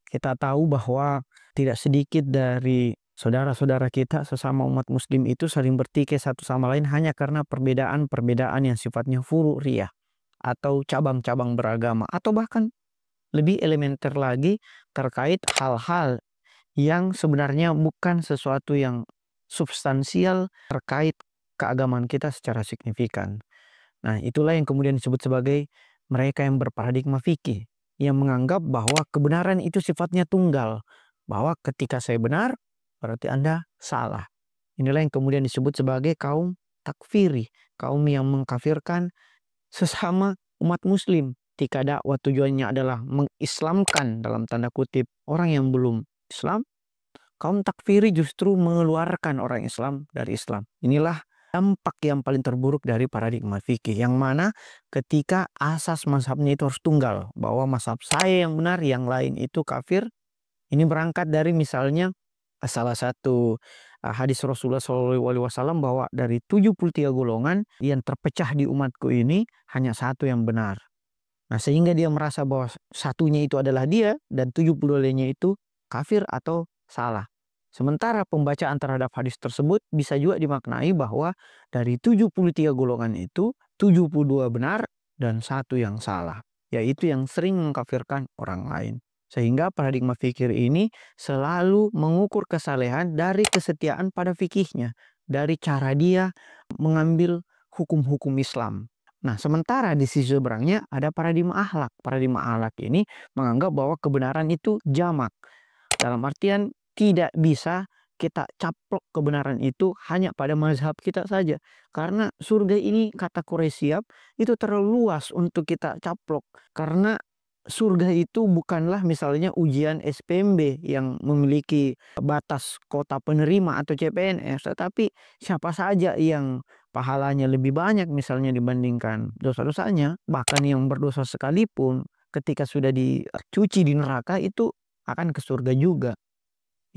Kita tahu bahwa tidak sedikit dari saudara-saudara kita sesama umat muslim itu saling bertikai satu sama lain hanya karena perbedaan-perbedaan yang sifatnya furu'iyah atau cabang-cabang beragama atau bahkan lebih elementer lagi terkait hal-hal yang sebenarnya bukan sesuatu yang substansial terkait keagamaan kita secara signifikan. Nah, itulah yang kemudian disebut sebagai mereka yang berparadigma fikih, yang menganggap bahwa kebenaran itu sifatnya tunggal, bahwa ketika saya benar, berarti Anda salah. Inilah yang kemudian disebut sebagai kaum takfiri, kaum yang mengkafirkan sesama umat muslim. Ketika dakwah tujuannya adalah mengislamkan dalam tanda kutip orang yang belum Islam, kaum takfiri justru mengeluarkan orang Islam dari Islam. Inilah dampak yang paling terburuk dari paradigma fikih, yang mana ketika asas mazhabnya itu harus tunggal, bahwa mazhab saya yang benar, yang lain itu kafir. Ini berangkat dari misalnya salah satu hadis Rasulullah SAW, bahwa dari 73 golongan yang terpecah di umatku ini hanya satu yang benar. Nah, sehingga dia merasa bahwa satunya itu adalah dia dan 72-nya itu kafir atau salah. Sementara pembacaan terhadap hadis tersebut bisa juga dimaknai bahwa dari 73 golongan itu 72 benar dan satu yang salah, yaitu yang sering mengkafirkan orang lain. Sehingga paradigma fikir ini selalu mengukur kesalehan dari kesetiaan pada fikihnya, dari cara dia mengambil hukum-hukum Islam. Nah, sementara di sisi seberangnya ada paradigma akhlak. Paradigma akhlak ini menganggap bahwa kebenaran itu jamak. Dalam artian tidak bisa kita caplok kebenaran itu hanya pada mazhab kita saja. Karena surga ini, kata Quraisyab, itu terlalu luas untuk kita caplok. Karena surga itu bukanlah misalnya ujian SPMB yang memiliki batas kota penerima atau CPNS. Tetapi siapa saja yang pahalanya lebih banyak misalnya dibandingkan dosa-dosanya, bahkan yang berdosa sekalipun ketika sudah dicuci di neraka itu akan ke surga juga.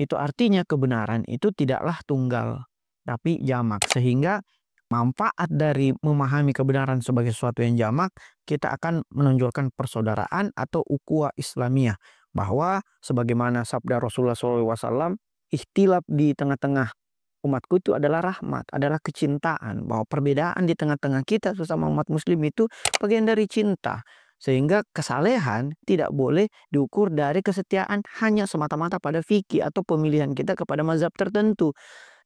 Itu artinya kebenaran itu tidaklah tunggal, tapi jamak. Sehingga manfaat dari memahami kebenaran sebagai sesuatu yang jamak, kita akan menonjolkan persaudaraan atau ukhuwah Islamiyah. Bahwa sebagaimana sabda Rasulullah SAW, ikhtilaf di tengah-tengah umatku itu adalah rahmat, adalah kecintaan. Bahwa perbedaan di tengah-tengah kita sesama umat muslim itu bagian dari cinta. Sehingga kesalehan tidak boleh diukur dari kesetiaan hanya semata-mata pada fikih atau pemilihan kita kepada mazhab tertentu.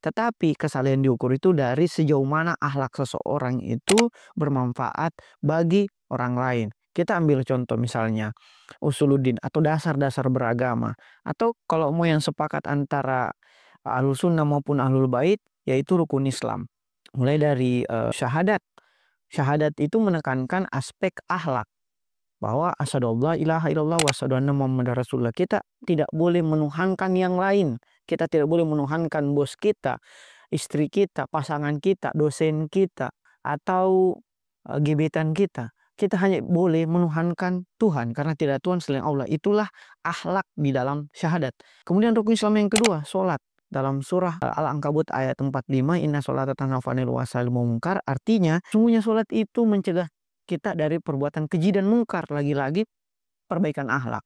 Tetapi kesalehan diukur itu dari sejauh mana akhlak seseorang itu bermanfaat bagi orang lain. Kita ambil contoh misalnya usuluddin atau dasar-dasar beragama. Atau kalau mau yang sepakat antara ahlul sunnah maupun ahlul bait, yaitu rukun Islam. Mulai dari syahadat. Syahadat itu menekankan aspek akhlak, bahwa asyhadu alla ilaha illallah wa asyhadu anna muhammadar rasulullah. Kita tidak boleh menuhankan yang lain. Kita tidak boleh menuhankan bos kita, istri kita, pasangan kita, dosen kita, atau gebetan kita. Kita hanya boleh menuhankan Tuhan, karena tidak ada Tuhan selain Allah. Itulah akhlak di dalam syahadat. Kemudian rukun Islam yang kedua, sholat. Dalam surah Al-Ankabut ayat 45, inna sholata tanha 'anil fahsya'i wal munkar. Artinya, sungguhnya sholat itu mencegah kita dari perbuatan keji dan mungkar. Lagi-lagi perbaikan akhlak.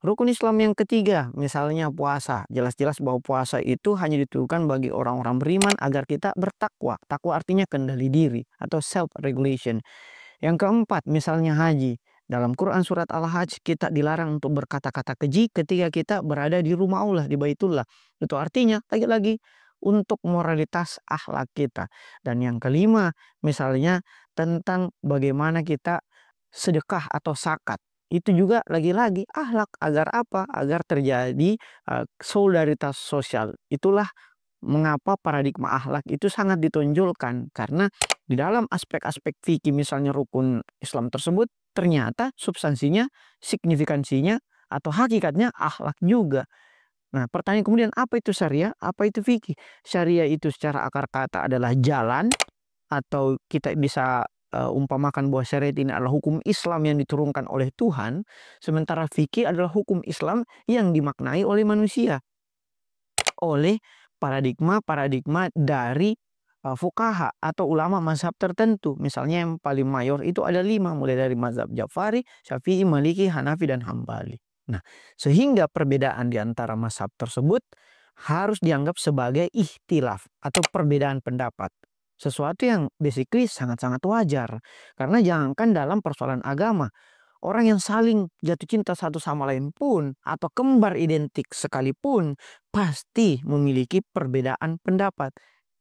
Rukun Islam yang ketiga, misalnya puasa. Jelas-jelas bahwa puasa itu hanya ditujukan bagi orang-orang beriman agar kita bertakwa. Takwa artinya kendali diri atau self-regulation. Yang keempat, misalnya haji. Dalam Quran surat Al-Hajj kita dilarang untuk berkata-kata keji ketika kita berada di rumah Allah, di Baitullah. Itu artinya lagi-lagi untuk moralitas akhlak kita. Dan yang kelima, misalnya tentang bagaimana kita sedekah atau zakat. Itu juga lagi-lagi akhlak. Agar apa? Agar terjadi solidaritas sosial. Itulah mengapa paradigma akhlak itu sangat ditonjolkan. Karena di dalam aspek-aspek fikih misalnya rukun Islam tersebut, ternyata substansinya, signifikansinya, atau hakikatnya akhlak juga. Nah, pertanyaan kemudian, apa itu syariah? Apa itu fikih? Syariah itu secara akar kata adalah jalan, atau kita bisa umpamakan bahwa syariat ini adalah hukum Islam yang diturunkan oleh Tuhan. Sementara fikih adalah hukum Islam yang dimaknai oleh manusia, oleh paradigma-paradigma dari fuqaha atau ulama mazhab tertentu. Misalnya yang paling mayor itu ada 5, mulai dari mazhab Ja'fari, Syafi'i, Maliki, Hanafi, dan Hambali. Nah, sehingga perbedaan di antara mazhab tersebut harus dianggap sebagai ikhtilaf atau perbedaan pendapat. Sesuatu yang basically sangat-sangat wajar. Karena jangankan dalam persoalan agama, orang yang saling jatuh cinta satu sama lain pun atau kembar identik sekalipun pasti memiliki perbedaan pendapat.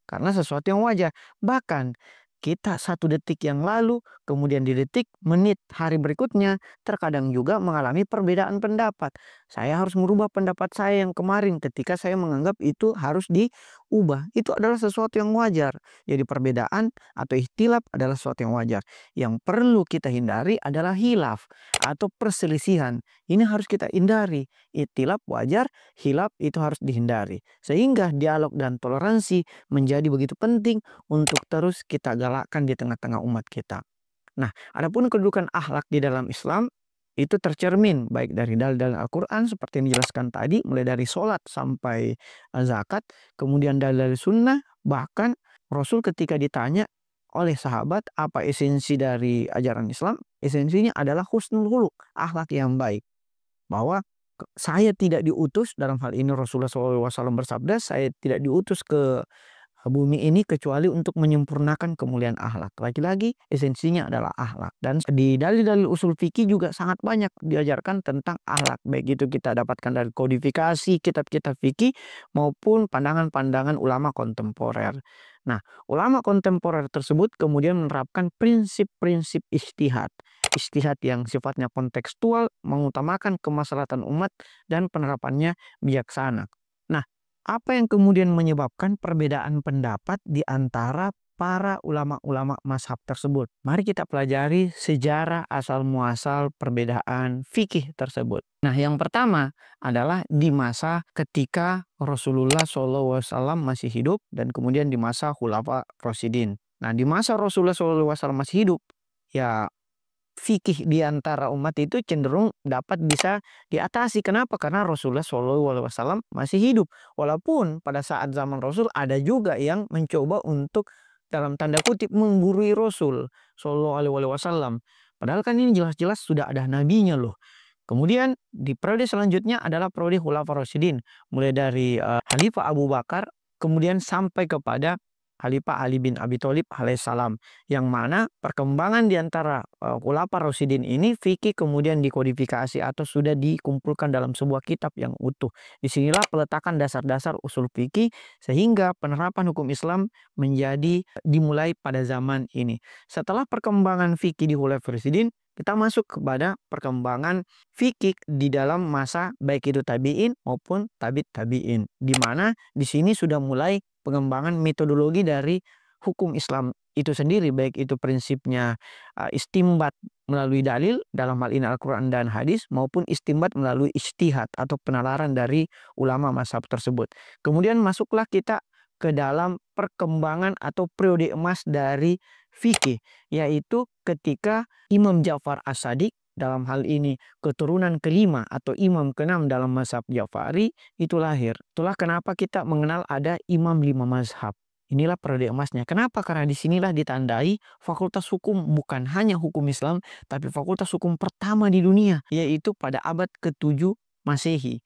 Karena sesuatu yang wajar. Bahkan kita satu detik yang lalu, kemudian di detik, menit, hari berikutnya, terkadang juga mengalami perbedaan pendapat. Saya harus merubah pendapat saya yang kemarin ketika saya menganggap itu harus diubah. Itu adalah sesuatu yang wajar. Jadi perbedaan atau ikhtilaf adalah sesuatu yang wajar. Yang perlu kita hindari adalah hilaf atau perselisihan. Ini harus kita hindari. Ikhtilaf wajar, hilaf itu harus dihindari. Sehingga dialog dan toleransi menjadi begitu penting untuk terus kita galakkan di tengah-tengah umat kita. Nah, adapun kedudukan akhlak di dalam Islam itu tercermin baik dari dalil-dalil Al-Quran seperti yang dijelaskan tadi, mulai dari sholat sampai zakat, kemudian dalil sunnah, bahkan Rasul ketika ditanya oleh sahabat apa esensi dari ajaran Islam, esensinya adalah husnul khuluq, akhlak yang baik. Bahwa saya tidak diutus, dalam hal ini Rasulullah SAW bersabda, saya tidak diutus ke bumi ini kecuali untuk menyempurnakan kemuliaan akhlak. Lagi-lagi esensinya adalah akhlak. Dan di dalil-dalil usul fikih juga sangat banyak diajarkan tentang akhlak. Baik itu kita dapatkan dari kodifikasi kitab-kitab fikih maupun pandangan-pandangan ulama kontemporer. Nah, ulama kontemporer tersebut kemudian menerapkan prinsip-prinsip ijtihad. Ijtihad yang sifatnya kontekstual, mengutamakan kemaslahatan umat dan penerapannya bijaksana. Nah, apa yang kemudian menyebabkan perbedaan pendapat di antara para ulama-ulama mazhab tersebut? Mari kita pelajari sejarah asal-muasal perbedaan fikih tersebut. Nah, yang pertama adalah di masa ketika Rasulullah SAW masih hidup dan kemudian di masa Khulafa Rasyidin. Nah, di masa Rasulullah SAW masih hidup, ya fikih di antara umat itu cenderung dapat bisa diatasi. Kenapa? Karena Rasulullah SAW masih hidup. Walaupun pada saat zaman Rasul ada juga yang mencoba untuk dalam tanda kutip menggurui Rasul SAW. Padahal kan ini jelas-jelas sudah ada nabinya loh. Kemudian di periode selanjutnya adalah periode Khulafaur Rasyidin. Mulai dari Khalifah Abu Bakar kemudian sampai kepada Khalifah Ali bin Abi Thalib alaihissalam, yang mana perkembangan di antara Khulafaur Rasyidin ini fikih kemudian dikodifikasi atau sudah dikumpulkan dalam sebuah kitab yang utuh. Disinilah peletakan dasar-dasar usul fikih sehingga penerapan hukum Islam menjadi dimulai pada zaman ini. Setelah perkembangan fikih di Khulafaur Rasyidin, kita masuk kepada perkembangan fikih di dalam masa baik itu tabi'in maupun tabi'in, di mana di sini sudah mulai pengembangan metodologi dari hukum Islam itu sendiri, baik itu prinsipnya istimbat melalui dalil dalam hal ini Al-Quran dan hadis maupun istimbat melalui ijtihad atau penalaran dari ulama mazhab tersebut. Kemudian masuklah kita ke dalam perkembangan atau periode emas dari fikih, yaitu ketika Imam Ja'far As-Shadiq, dalam hal ini keturunan kelima atau imam keenam dalam mazhab Ja'fari itu lahir. Itulah kenapa kita mengenal ada imam lima mazhab. Inilah periode emasnya. Kenapa? Karena disinilah ditandai fakultas hukum, bukan hanya hukum Islam, tapi fakultas hukum pertama di dunia, yaitu pada abad ke-7 Masehi.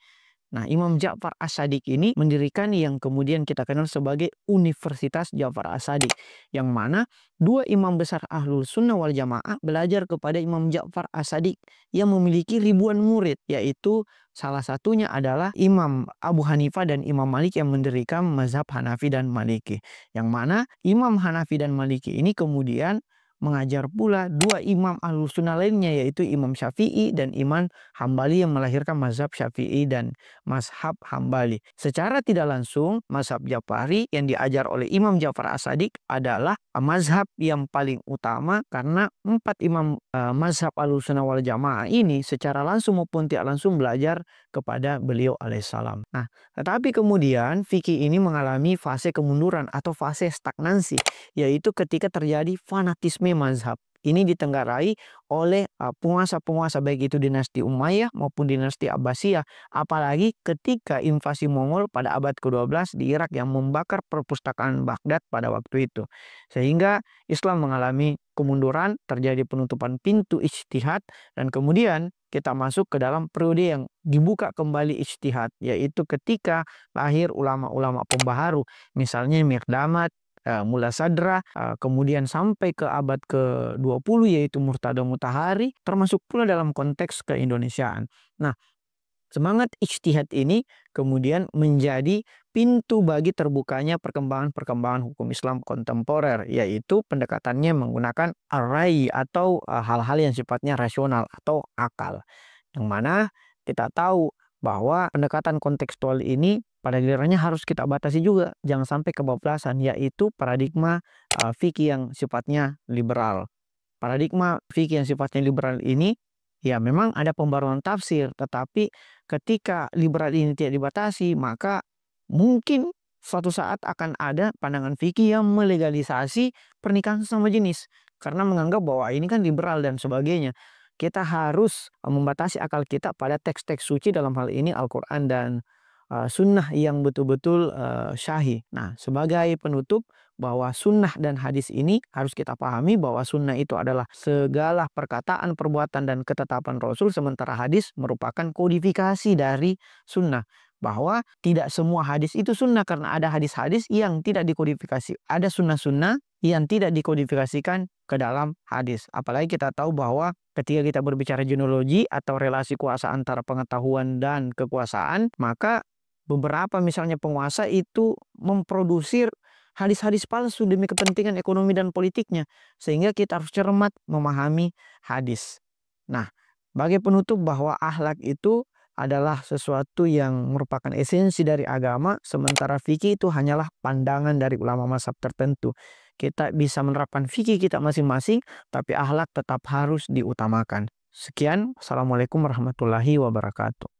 Nah, Imam Ja'far As-Shadiq ini mendirikan yang kemudian kita kenal sebagai Universitas Ja'far As-Shadiq, yang mana dua imam besar Ahlul Sunnah wal Jamaah belajar kepada Imam Ja'far As-Shadiq yang memiliki ribuan murid, yaitu salah satunya adalah Imam Abu Hanifah dan Imam Malik yang mendirikan mazhab Hanafi dan Maliki, yang mana Imam Hanafi dan Maliki ini kemudian mengajar pula dua imam Ahlus Sunnah lainnya, yaitu Imam Syafi'i dan Imam Hambali yang melahirkan mazhab Syafi'i dan mazhab Hambali. Secara tidak langsung mazhab Ja'fari yang diajar oleh Imam Ja'far As-Shadiq adalah mazhab yang paling utama, karena empat imam mazhab Ahlus Sunnah wal Jamaah ini secara langsung maupun tidak langsung belajar kepada beliau alaihissalam. Nah, tetapi kemudian fikih ini mengalami fase kemunduran atau fase stagnansi, yaitu ketika terjadi fanatisme mazhab. Ini ditenggarai oleh penguasa-penguasa baik itu dinasti Umayyah maupun dinasti Abbasiyah. Apalagi ketika invasi Mongol pada abad ke-12 di Irak yang membakar perpustakaan Baghdad pada waktu itu. Sehingga Islam mengalami kemunduran, terjadi penutupan pintu ijtihad, dan kemudian kita masuk ke dalam periode yang dibuka kembali ijtihad, yaitu ketika lahir ulama-ulama pembaharu, misalnya Mirdamat, Mulla Sadra, kemudian sampai ke abad ke-20 yaitu Murtada Mutahari, termasuk pula dalam konteks keindonesiaan. Nah, semangat ijtihad ini kemudian menjadi pintu bagi terbukanya perkembangan-perkembangan hukum Islam kontemporer, yaitu pendekatannya menggunakan ar-rai atau hal-hal yang sifatnya rasional atau akal. Yang mana kita tahu bahwa pendekatan kontekstual ini pada gilirannya harus kita batasi juga, jangan sampai kebablasan, yaitu paradigma fikih yang sifatnya liberal. Paradigma fikih yang sifatnya liberal ini ya memang ada pembaruan tafsir, tetapi ketika liberal ini tidak dibatasi, maka mungkin suatu saat akan ada pandangan fikih yang melegalisasi pernikahan sesama jenis karena menganggap bahwa ini kan liberal dan sebagainya. Kita harus membatasi akal kita pada teks-teks suci, dalam hal ini Al-Quran dan sunnah yang betul-betul syahih. Nah, sebagai penutup, bahwa sunnah dan hadis ini harus kita pahami bahwa sunnah itu adalah segala perkataan, perbuatan, dan ketetapan Rasul, sementara hadis merupakan kodifikasi dari sunnah. Bahwa tidak semua hadis itu sunnah karena ada hadis-hadis yang tidak dikodifikasi. Ada sunnah-sunnah yang tidak dikodifikasikan ke dalam hadis. Apalagi kita tahu bahwa ketika kita berbicara genealogi atau relasi kuasa antara pengetahuan dan kekuasaan, maka beberapa misalnya penguasa itu memproduksi hadis-hadis palsu demi kepentingan ekonomi dan politiknya. Sehingga kita harus cermat memahami hadis. Nah, sebagai penutup bahwa akhlak itu adalah sesuatu yang merupakan esensi dari agama, sementara fikih itu hanyalah pandangan dari ulama mazhab tertentu. Kita bisa menerapkan fikih kita masing-masing, tapi akhlak tetap harus diutamakan. Sekian, Assalamualaikum warahmatullahi wabarakatuh.